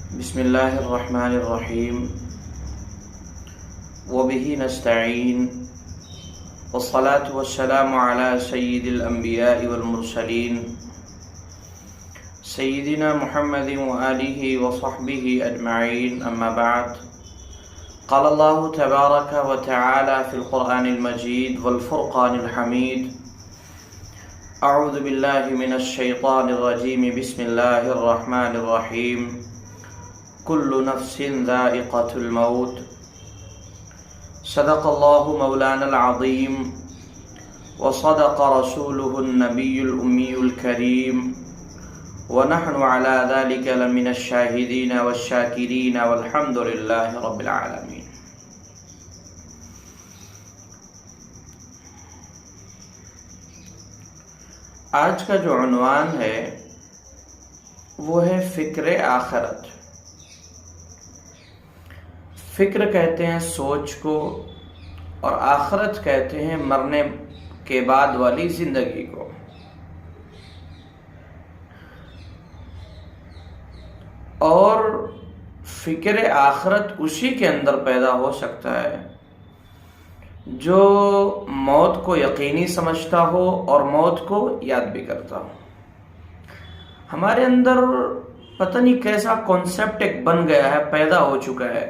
بسم اللہ الرحمن الرحیم وبہ نستعین والصلاة والسلام علی سید الانبیاء والمرسلین سیدنا محمد وآلہ وصحبہ اجمعین اما بعد قال اللہ تبارک وتعالی فی القرآن المجید والفرقان الحمید اعوذ باللہ من الشیطان الرجیم بسم اللہ الرحمن الرحیم كل نفس ذائقة الموت صدق الله مولانا العظيم وصدق رسوله النبي الأمي الكريم ونحن على ذلك لمن الشاهدين والشاكرين والحمد لله رب العالمين. آج کا جو عنوان ہے وہ ہے فکر آخرت. فکر کہتے ہیں سوچ کو اور آخرت کہتے ہیں مرنے کے بعد والی زندگی کو. اور فکر آخرت اسی کے اندر پیدا ہو سکتا ہے جو موت کو یقینی سمجھتا ہو اور موت کو یاد بھی کرتا ہو. ہمارے اندر پتہ نہیں کیسا کانسیپٹ ایک بن گیا ہے، پیدا ہو چکا ہے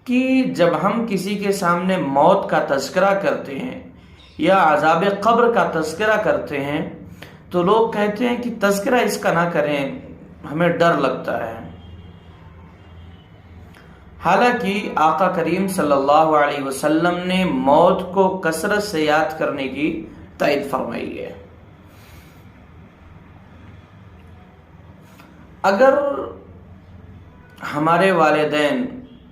کہ جب ہم کسی کے سامنے موت کا تذکرہ کرتے ہیں یا عذاب قبر کا تذکرہ کرتے ہیں تو لوگ کہتے ہیں کہ تذکرہ اس کا نہ کریں، ہمیں ڈر لگتا ہے. حالانکہ آقا کریم صلی اللہ علیہ وسلم نے موت کو کثرت سے یاد کرنے کی تائید فرمائی ہے. اگر ہمارے والدین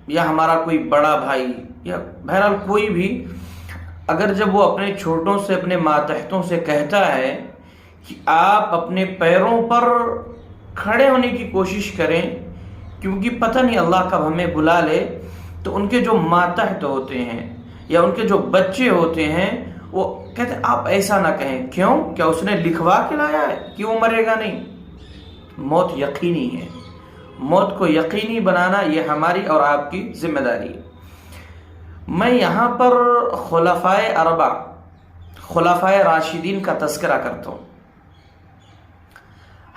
یا ہمارا کوئی بڑا بھائی یا بہرحال کوئی بھی اگر جب وہ اپنے چھوٹوں سے اپنے ماتحتوں سے کہتا ہے کہ آپ اپنے پیروں پر کھڑے ہونے کی کوشش کریں کیونکہ پتہ نہیں اللہ کب ہمیں بلا لے، تو ان کے جو ماتحت ہوتے ہیں یا ان کے جو بچے ہوتے ہیں وہ کہتے ہیں آپ ایسا نہ کہیں. کیوں؟ کیا اس نے لکھوا کے لایا ہے کہ وہ مرے گا؟ نہیں، موت یقینی ہے. موت کو یقینی بنانا یہ ہماری اور آپ کی ذمہ داری ہے. میں یہاں پر خلفائے اربع، خلفائے راشدین کا تذکرہ کرتا ہوں.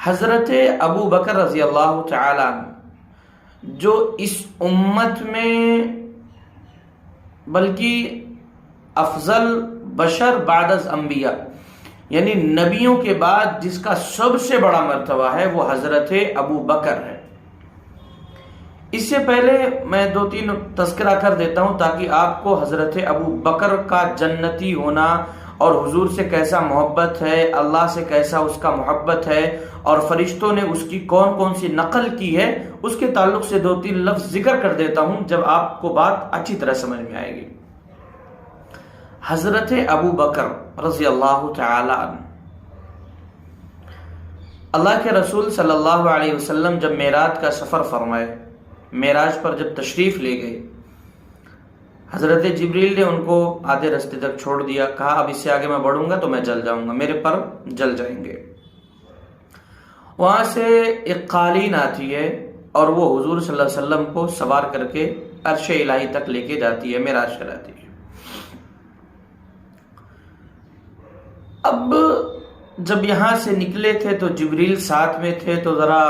حضرت ابو بکر رضی اللہ تعالی عنہ جو اس امت میں بلکہ افضل بشر بعد از انبیاء یعنی نبیوں کے بعد جس کا سب سے بڑا مرتبہ ہے وہ حضرت ابو بکر ہے. اس سے پہلے میں 2-3 تذکرہ کر دیتا ہوں تاکہ آپ کو حضرت ابو بکر کا جنتی ہونا اور حضور سے کیسا محبت ہے، اللہ سے کیسا اس کا محبت ہے اور فرشتوں نے اس کی کون کون سی نقل کی ہے، اس کے تعلق سے 2-3 لفظ ذکر کر دیتا ہوں جب آپ کو بات اچھی طرح سمجھ میں آئے گی. حضرت ابو بکر رضی اللہ تعالی عنہ، اللہ کے رسول صلی اللہ علیہ وسلم جب معراج کا سفر فرمائے، معراج پر جب تشریف لے گئے، حضرت جبریل نے ان کو آدھے رستے تک چھوڑ دیا. کہا اب اس سے آگے میں بڑھوں گا تو میں جل جاؤں گا، میرے پر جل جائیں گے. وہاں سے ایک قالین آتی ہے اور وہ حضور صلی اللہ علیہ وسلم کو سوار کر کے عرش الہی تک لے کے جاتی ہے، معراج کراتی ہے. اب جب یہاں سے نکلے تھے تو جبریل ساتھ میں تھے، تو ذرا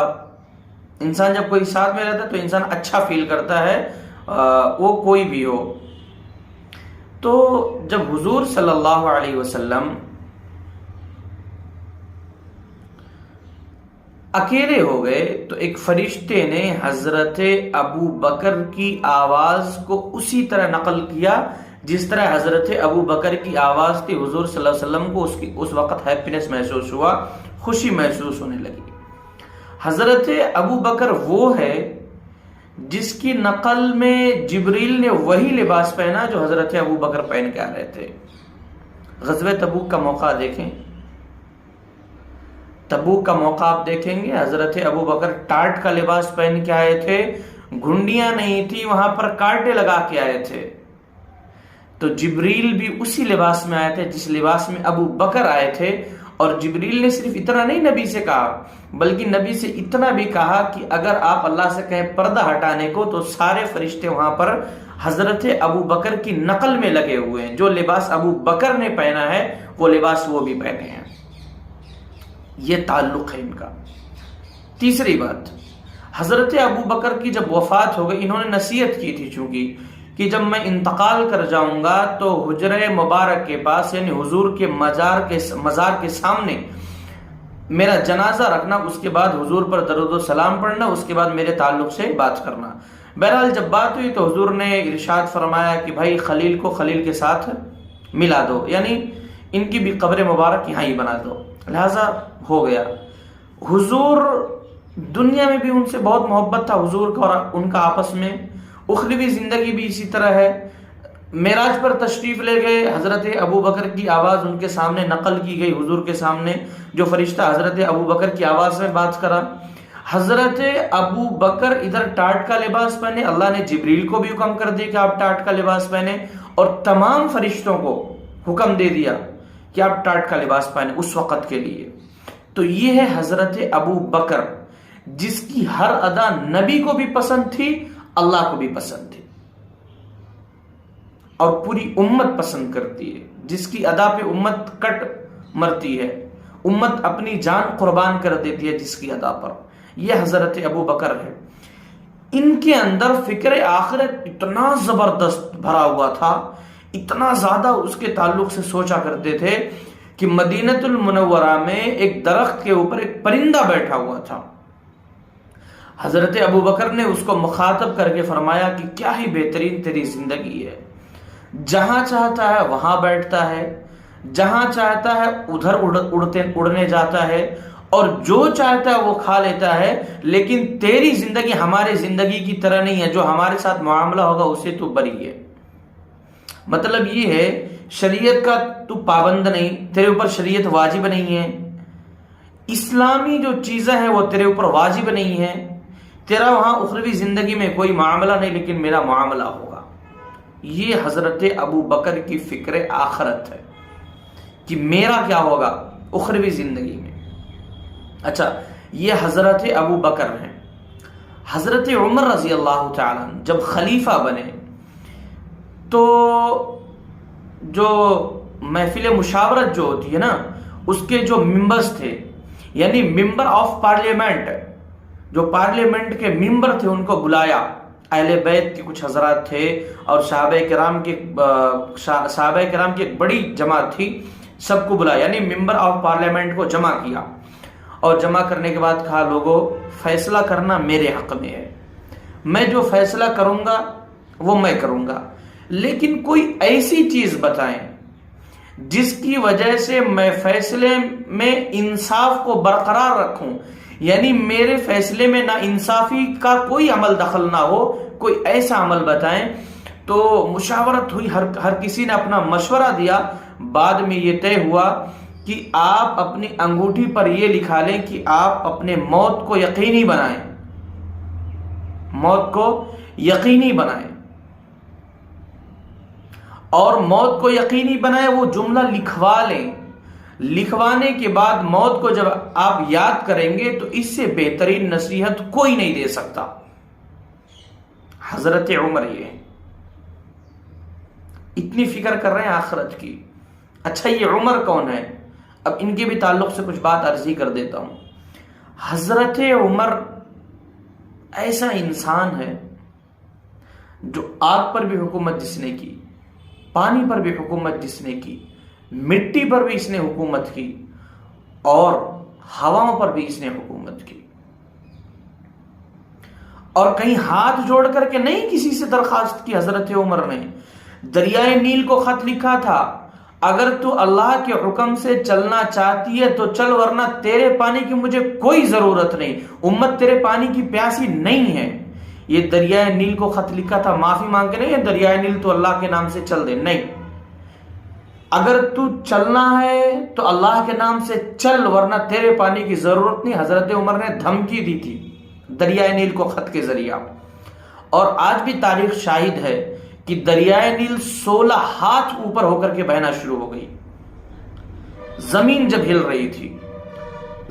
انسان جب کوئی ساتھ میں رہتا ہے تو انسان اچھا فیل کرتا ہے، وہ کوئی بھی ہو. تو جب حضور صلی اللہ علیہ وسلم اکیلے ہو گئے تو ایک فرشتے نے حضرت ابو بکر کی آواز کو اسی طرح نقل کیا جس طرح حضرت ابو بکر کی آواز تھی. حضور صلی اللہ علیہ وسلم کو اس وقت ہیپینس محسوس ہوا، خوشی محسوس ہونے لگی. حضرت ابو بکر وہ ہے جس کی نقل میں جبریل نے وہی لباس پہنا جو حضرت ابو بکر پہن کے آ رہے تھے. غزوہ تبوک کا موقع دیکھیں، تبوک کا موقع آپ دیکھیں گے، حضرت ابو بکر ٹاٹ کا لباس پہن کے آئے تھے، گھنڈیاں نہیں تھی، وہاں پر کانٹے لگا کے آئے تھے. تو جبریل بھی اسی لباس میں آئے تھے جس لباس میں ابو بکر آئے تھے، اور جبریل نے صرف اتنا نہیں نبی سے کہا، بلکہ نبی سے اتنا بھی کہا کہ اگر آپ اللہ سے کہیں پردہ ہٹانے کو، تو سارے فرشتے وہاں پر حضرت ابو بکر کی نقل میں لگے ہوئے ہیں، جو لباس ابو بکر نے پہنا ہے وہ لباس وہ بھی پہنے ہیں۔ یہ تعلق ہے ان کا۔ تیسری بات، حضرت ابو بکر کی جب وفات ہو گئی، انہوں نے نصیحت کی تھی چونکہ کہ جب میں انتقال کر جاؤں گا تو حجرہ مبارک کے پاس، یعنی حضور کے مزار کے سامنے میرا جنازہ رکھنا، اس کے بعد حضور پر درود و سلام پڑھنا، اس کے بعد میرے تعلق سے بات کرنا۔ بہرحال جب بات ہوئی تو حضور نے ارشاد فرمایا کہ بھائی خلیل کو خلیل کے ساتھ ملا دو، یعنی ان کی بھی قبر مبارک یہاں ہی بنا دو۔ لہذا ہو گیا۔ حضور دنیا میں بھی ان سے بہت محبت تھا حضور کا اور ان کا آپس میں، اخروی زندگی بھی اسی طرح ہے۔ معراج پر تشریف لے گئے، حضرت ابو بکر کی آواز ان کے سامنے نقل کی گئی، حضور کے سامنے جو فرشتہ حضرت ابو بکر کی آواز میں بات کرا۔ حضرت ابو بکر ادھر ٹاٹ کا لباس پہنے، اللہ نے جبریل کو بھی حکم کر دیا کہ آپ ٹاٹ کا لباس پہنے، اور تمام فرشتوں کو حکم دے دیا کہ آپ ٹاٹ کا لباس پہنے اس وقت کے لیے۔ تو یہ ہے حضرت ابو بکر، جس کی ہر ادا نبی کو بھی پسند تھی، اللہ کو بھی پسند تھی، اور پوری امت پسند کرتی ہے، جس کی ادا پہ امت کٹ مرتی ہے، امت اپنی جان قربان کر دیتی ہے جس کی ادا پر۔ یہ حضرت ابو بکر ہے۔ ان کے اندر فکر آخرت اتنا زبردست بھرا ہوا تھا، اتنا زیادہ اس کے تعلق سے سوچا کرتے تھے کہ مدینہ المنورہ میں ایک درخت کے اوپر ایک پرندہ بیٹھا ہوا تھا۔ حضرت ابو بکر نے اس کو مخاطب کر کے فرمایا کہ کیا ہی بہترین تیری زندگی ہے، جہاں چاہتا ہے وہاں بیٹھتا ہے، جہاں چاہتا ہے ادھر اڑنے جاتا ہے، اور جو چاہتا ہے وہ کھا لیتا ہے، لیکن تیری زندگی ہماری زندگی کی طرح نہیں ہے، جو ہمارے ساتھ معاملہ ہوگا اسے تو بری ہے۔ مطلب یہ ہے شریعت کا تو پابند نہیں، تیرے اوپر شریعت واجب نہیں ہے، اسلامی جو چیزیں ہیں وہ تیرے اوپر واجب نہیں ہے، تیرا وہاں اخروی زندگی میں کوئی معاملہ نہیں، لیکن میرا معاملہ ہوگا۔ یہ حضرت ابو بکر کی فکر آخرت ہے کہ میرا کیا ہوگا اخروی زندگی میں۔ اچھا، یہ حضرت ابو بکر ہیں۔ حضرت عمر رضی اللہ تعالیٰ جب خلیفہ بنے تو جو محفل مشاورت جو ہوتی ہے نا، اس کے جو ممبرز تھے، یعنی ممبر آف پارلیمنٹ، جو پارلیمنٹ کے ممبر تھے، ان کو بلایا۔ اہل بیت کے کچھ حضرات تھے اور صحابہ کرام کی ایک بڑی جماعت تھی، سب کو بلایا، یعنی ممبر آف پارلیمنٹ کو جمع کیا، اور جمع کرنے کے بعد کہا لوگوں فیصلہ کرنا میرے حق میں ہے، میں جو فیصلہ کروں گا وہ میں کروں گا، لیکن کوئی ایسی چیز بتائیں جس کی وجہ سے میں فیصلے میں انصاف کو برقرار رکھوں، یعنی میرے فیصلے میں نا انصافی کا کوئی عمل دخل نہ ہو، کوئی ایسا عمل بتائیں۔ تو مشاورت ہوئی، ہر کسی نے اپنا مشورہ دیا، بعد میں یہ طے ہوا کہ آپ اپنی انگوٹھی پر یہ لکھا لیں کہ آپ اپنے موت کو یقینی بنائیں، موت کو یقینی بنائیں، اور موت کو یقینی بنائیں وہ جملہ لکھوا لیں۔ لکھوانے کے بعد موت کو جب آپ یاد کریں گے تو اس سے بہترین نصیحت کوئی نہیں دے سکتا۔ حضرت عمر یہ اتنی فکر کر رہے ہیں آخرت کی۔ اچھا، یہ عمر کون ہے؟ اب ان کے بھی تعلق سے کچھ بات عرضی کر دیتا ہوں۔ حضرت عمر ایسا انسان ہے جو آگ پر بھی حکومت جس نے کی، پانی پر بھی حکومت جس نے کی، مٹی پر بھی اس نے حکومت کی، اور ہواؤں پر بھی اس نے حکومت کی، اور کہیں ہاتھ جوڑ کر کے نہیں کسی سے درخواست کی۔ حضرت عمر نے دریائے نیل کو خط لکھا تھا، اگر تو اللہ کے حکم سے چلنا چاہتی ہے تو چل، ورنہ تیرے پانی کی مجھے کوئی ضرورت نہیں، امت تیرے پانی کی پیاسی نہیں ہے۔ یہ دریائے نیل کو خط لکھا تھا، معافی مانگ کے نہیں، یہ دریائے نیل تو اللہ کے نام سے چل دے، نہیں، اگر تو چلنا ہے تو اللہ کے نام سے چل، ورنہ تیرے پانی کی ضرورت نہیں۔ حضرت عمر نے دھمکی دی تھی دریائے نیل کو خط کے ذریعہ، اور آج بھی تاریخ شاہد ہے کہ دریائے نیل 16 ہاتھ اوپر ہو کر کے بہنا شروع ہو گئی۔ زمین جب ہل رہی تھی،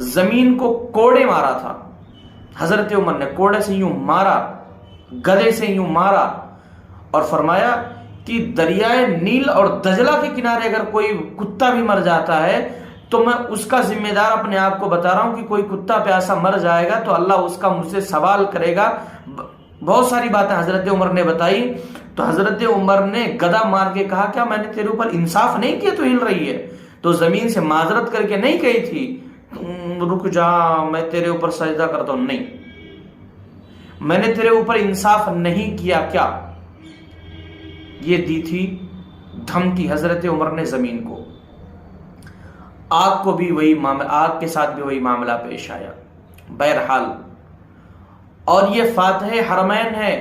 زمین کو کوڑے مارا تھا حضرت عمر نے، کوڑے سے یوں مارا، گدے سے یوں مارا، اور فرمایا کہ دریائے نیل اور دجلہ کے کنارے اگر کوئی کتا بھی مر جاتا ہے تو میں اس کا ذمہ دار اپنے آپ کو بتا رہا ہوں کہ کوئی کتا پیاسا مر جائے گا تو اللہ اس کا مجھ سے سوال کرے گا۔ بہت ساری باتیں حضرت عمر نے بتائی، تو حضرت عمر نے گدا مار کے کہا کیا میں نے تیرے اوپر انصاف نہیں کیا تو ہل رہی ہے؟ تو زمین سے معذرت کر کے نہیں کہی تھی رک جا میں تیرے اوپر سجدہ کرتا ہوں؟ نہیں، میں نے تیرے اوپر انصاف نہیں کیا کیا؟ یہ دی تھی دھمکی حضرت عمر نے زمین کو۔ آگ کو بھی وہی معاملہ، آگ کے ساتھ بھی وہی معاملہ پیش آیا۔ بہرحال، اور یہ فاتح حرمین ہے،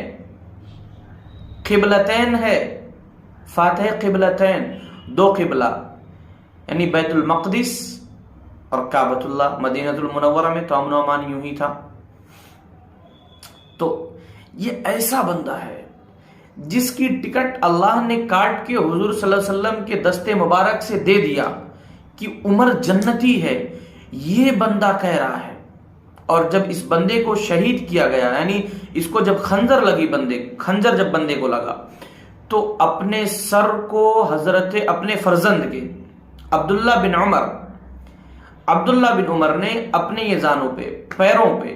قبلتین ہے، فاتح قبلتین، دو قبلہ یعنی بیت المقدس اور کعبۃ اللہ۔ مدینہ المنورہ میں تو امن و امان یوں ہی تھا۔ تو یہ ایسا بندہ ہے جس کی ٹکٹ اللہ نے کاٹ کے حضور صلی اللہ علیہ وسلم کے دستے مبارک سے دے دیا کہ عمر جنتی ہے، یہ بندہ کہہ رہا ہے۔ اور جب اس بندے کو شہید کیا گیا، یعنی اس کو جب خنجر لگی، خنجر جب بندے کو لگا تو اپنے سر کو حضرت اپنے فرزند کے عبداللہ بن عمر نے اپنے یہ زانوں پہ، پیروں پہ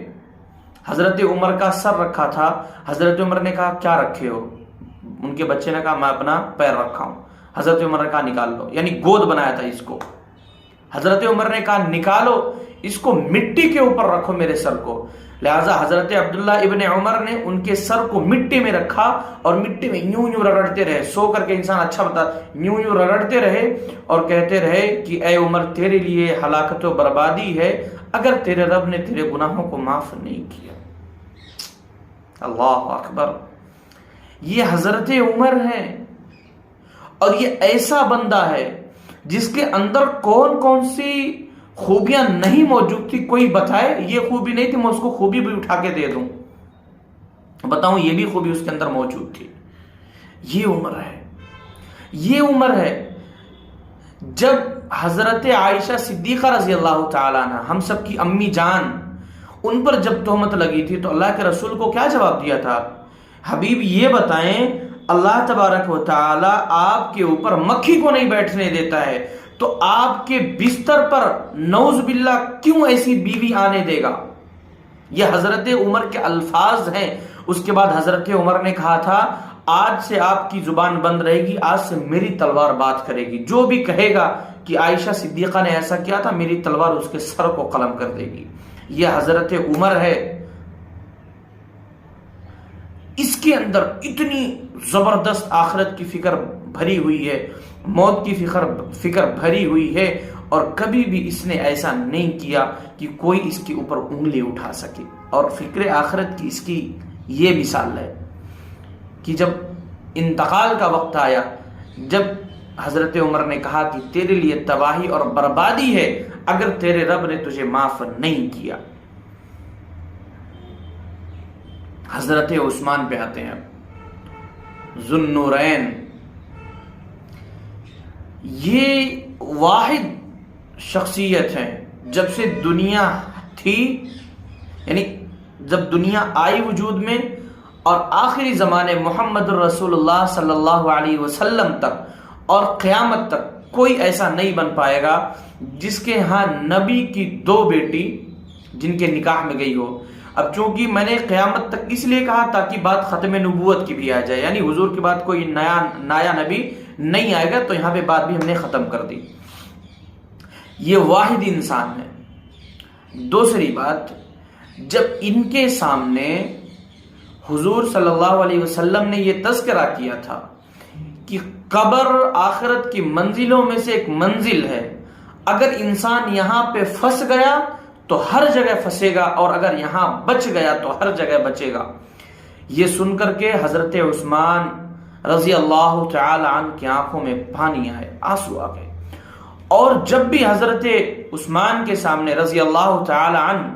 حضرت عمر کا سر رکھا تھا۔ حضرت عمر نے کہا کیا رکھے ہو؟ ان کے بچے نے کہا میں اپنا پیر رکھا ہوں۔ حضرت عمر نے کہا نکال لو، یعنی گود بنایا تھا اس کو۔ حضرت عمر نے کہا نکالو اس کو، مٹی کے اوپر رکھو میرے سر کو۔ لہٰذا حضرت عبداللہ ابن عمر نے ان کے سر کو مٹی میں رکھا اور مٹی میں یوں یوں رگڑتے رہے۔ سو کر کے انسان اچھا بتا، یوں یوں رگڑتے رہے اور کہتے رہے کہ اے عمر تیرے لیے ہلاکت و بربادی ہے اگر تیرے رب نے تیرے گناہوں کو معاف نہیں کیا۔ اللہ اکبر، یہ حضرت عمر ہے، اور یہ ایسا بندہ ہے جس کے اندر کون کون سی خوبیاں نہیں موجود تھی، کوئی بتائے یہ خوبی نہیں تھی میں اس کو خوبی بھی اٹھا کے دے دوں، بتاؤں یہ بھی خوبی اس کے اندر موجود تھی۔ یہ عمر ہے، یہ عمر ہے۔ جب حضرت عائشہ صدیقہ رضی اللہ تعالی عنہ، ہم سب کی امی جان، ان پر جب تہمت لگی تھی تو اللہ کے رسول کو کیا جواب دیا تھا؟ حبیب یہ بتائیں اللہ تبارک و تعالی آپ کے اوپر مکھی کو نہیں بیٹھنے دیتا ہے تو آپ کے بستر پر نعوذ باللہ کیوں ایسی بیوی آنے دے گا؟ یہ حضرت عمر کے الفاظ ہیں۔ اس کے بعد حضرت عمر نے کہا تھا آج سے آپ کی زبان بند رہے گی، آج سے میری تلوار بات کرے گی، جو بھی کہے گا کہ عائشہ صدیقہ نے ایسا کیا تھا میری تلوار اس کے سر کو قلم کر دے گی۔ یہ حضرت عمر ہے، اس کے اندر اتنی زبردست آخرت کی فکر بھری ہوئی ہے، موت کی فکر بھری ہوئی ہے، اور کبھی بھی اس نے ایسا نہیں کیا کہ کوئی اس کے اوپر انگلی اٹھا سکے۔ اور فکر آخرت کی اس کی یہ مثال ہے کہ جب انتقال کا وقت آیا، جب حضرت عمر نے کہا کہ تیرے لیے تباہی اور بربادی ہے اگر تیرے رب نے تجھے معاف نہیں کیا۔ حضرت عثمان پہ آتے ہیں، ذو النورین۔ یہ واحد شخصیت ہے جب سے دنیا تھی، یعنی جب دنیا آئی وجود میں اور آخری زمانے محمد الرسول اللہ صلی اللہ علیہ وسلم تک اور قیامت تک کوئی ایسا نہیں بن پائے گا جس کے ہاں نبی کی دو بیٹی جن کے نکاح میں گئی ہو۔ اب چونکہ میں نے قیامت تک اس لیے کہا تاکہ بات ختم نبوت کی بھی آ جائے، یعنی حضور کے بعد کوئی نیا نبی نہیں آئے گا، تو یہاں پہ بات بھی ہم نے ختم کر دی۔ یہ واحد انسان ہے۔ دوسری بات، جب ان کے سامنے حضور صلی اللہ علیہ وسلم نے یہ تذکرہ کیا تھا کہ قبر آخرت کی منزلوں میں سے ایک منزل ہے، اگر انسان یہاں پہ پھنس گیا تو ہر جگہ پھنسے گا، اور اگر یہاں بچ گیا تو ہر جگہ بچے گا۔ یہ سن کر کے حضرت عثمان رضی اللہ تعالی عنہ کی آنکھوں میں پانی آئے، آنسو آ گئے۔ اور جب بھی حضرت عثمان کے سامنے رضی اللہ تعالی عنہ،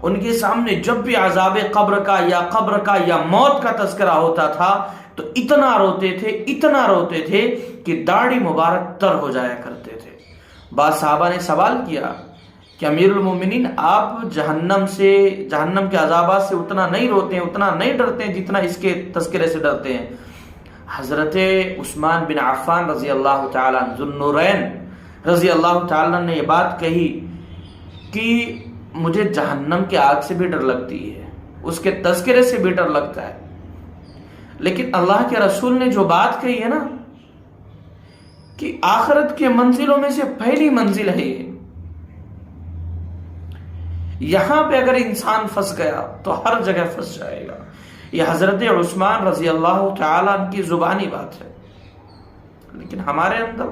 ان کے سامنے جب بھی عذاب قبر کا یا موت کا تذکرہ ہوتا تھا تو اتنا روتے تھے کہ داڑھی مبارک تر ہو جایا کرتے تھے۔ بعض صحابہ نے سوال کیا کہ امیر المومنین آپ جہنم کے عذابات سے اتنا نہیں روتے ہیں، اتنا نہیں ڈرتے ہیں جتنا اس کے تذکرے سے ڈرتے ہیں؟ حضرت عثمان بن عفان رضی اللہ تعالیٰ ذو النورین رضی اللہ تعالیٰ نے یہ بات کہی کہ مجھے جہنم کی آگ سے بھی ڈر لگتی ہے، اس کے تذکرے سے بھی ڈر لگتا ہے، لیکن اللہ کے رسول نے جو بات کہی ہے نا کہ آخرت کے منزلوں میں سے پہلی منزل ہے یہ، یہاں پہ اگر انسان پھنس گیا تو ہر جگہ پھنس جائے گا۔ یہ حضرت عثمان رضی اللہ تعالیٰ عنہ کی زبانی بات ہے، لیکن ہمارے اندر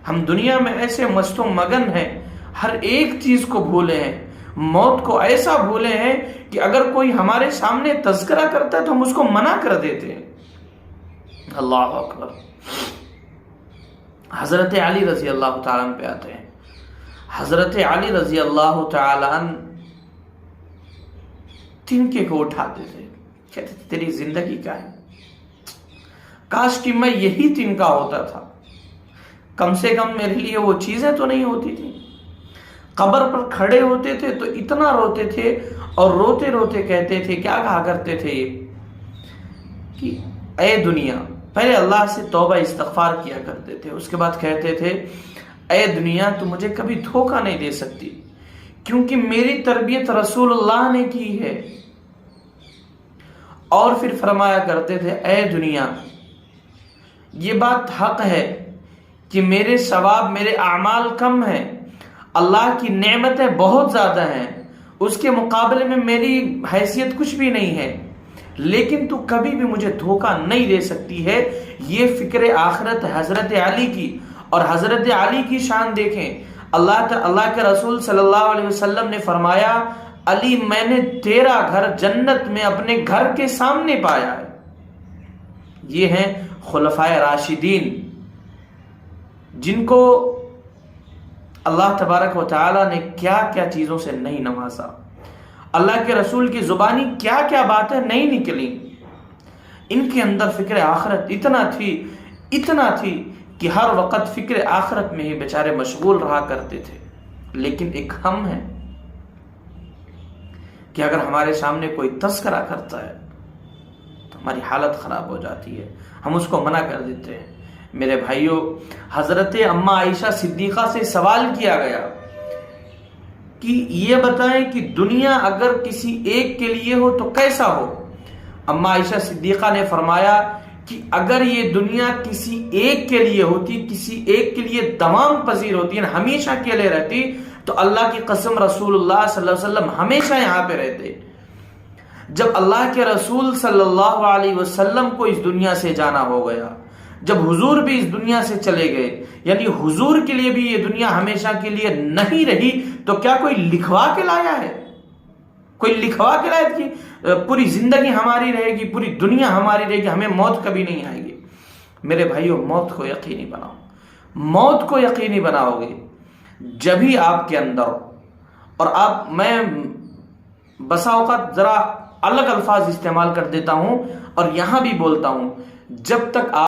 ہم دنیا میں ایسے مست و مگن ہیں، ہر ایک چیز کو بھولے ہیں، موت کو ایسا بھولے ہیں کہ اگر کوئی ہمارے سامنے تذکرہ کرتا ہے تو ہم اس کو منع کر دیتے ہیں۔ اللہ اکبر۔ حضرت علی رضی اللہ تعالیٰ عنہ پہ آتے ہیں۔ حضرت علی رضی اللہ تعالیٰ عنہ تنکے کو اٹھاتے تھے، کہتے تھے تیری زندگی کیا ہے، کاش کہ میں یہی تنکا ہوتا تھا، کم سے کم میرے لیے وہ چیزیں تو نہیں ہوتی تھی۔ قبر پر کھڑے ہوتے تھے تو اتنا روتے تھے اور روتے روتے کہتے تھے، کیا کہا کرتے تھے یہ کہ اے دنیا، پہلے اللہ سے توبہ استغفار کیا کرتے تھے، اس کے بعد کہتے تھے اے دنیا تو مجھے کبھی دھوکہ نہیں دے سکتی، کیونکہ میری تربیت رسول اللہ نے کی ہے۔ اور پھر فرمایا کرتے تھے اے دنیا، یہ بات حق ہے کہ میرے ثواب، میرے اعمال کم ہیں، اللہ کی نعمتیں بہت زیادہ ہیں، اس کے مقابلے میں میری حیثیت کچھ بھی نہیں ہے، لیکن تو کبھی بھی مجھے دھوکہ نہیں دے سکتی ہے۔ یہ فکر آخرت حضرت علی کی، اور حضرت علی کی شان دیکھیں، اللہ کے رسول صلی اللہ علیہ وسلم نے فرمایا علی میں نے تیرا گھر جنت میں اپنے گھر کے سامنے پایا ہے۔ یہ ہیں خلفائے راشدین، جن کو اللہ تبارک و تعالی نے کیا کیا چیزوں سے نہیں نوازا، اللہ کے رسول کی زبانی کیا کیا باتیں نہیں نکلی، ان کے اندر فکر آخرت اتنا تھی کہ ہر وقت فکر آخرت میں ہی بیچارے مشغول رہا کرتے تھے۔ لیکن ایک ہم ہیں کہ اگر ہمارے سامنے کوئی تذکرہ کرتا ہے تو ہماری حالت خراب ہو جاتی ہے، ہم اس کو منع کر دیتے ہیں۔ میرے بھائیوں، حضرت اماں عائشہ صدیقہ سے سوال کیا گیا کہ یہ بتائیں کہ دنیا اگر کسی ایک کے لیے ہو تو کیسا ہو؟ اماں عائشہ صدیقہ نے فرمایا کہ اگر یہ دنیا کسی ایک کے لیے ہوتی، کسی ایک کے لیے دوام پذیر ہوتی، یعنی ہمیشہ کے لیے رہتی، تو اللہ کی قسم رسول اللہ صلی اللہ علیہ وسلم ہمیشہ یہاں پہ رہتے۔ جب اللہ کے رسول صلی اللہ علیہ وسلم کو اس دنیا سے جانا ہو گیا، جب حضور بھی اس دنیا سے چلے گئے، یعنی حضور کے لیے بھی یہ دنیا ہمیشہ کے لیے نہیں رہی، تو کیا کوئی لکھوا کے لایا ہے؟ کوئی لکھوا کے لایا کہ پوری زندگی ہماری رہے گی، پوری دنیا ہماری رہے گی، ہمیں موت کبھی نہیں آئے گی؟ میرے بھائیوں، موت کو یقینی بناؤ، موت کو یقینی بناؤ گے جبھی آپ کے اندر، اور میں بسا اوقات ذرا الگ الفاظ استعمال کر دیتا ہوں اور یہاں بھی بولتا ہوں، جب تک آپ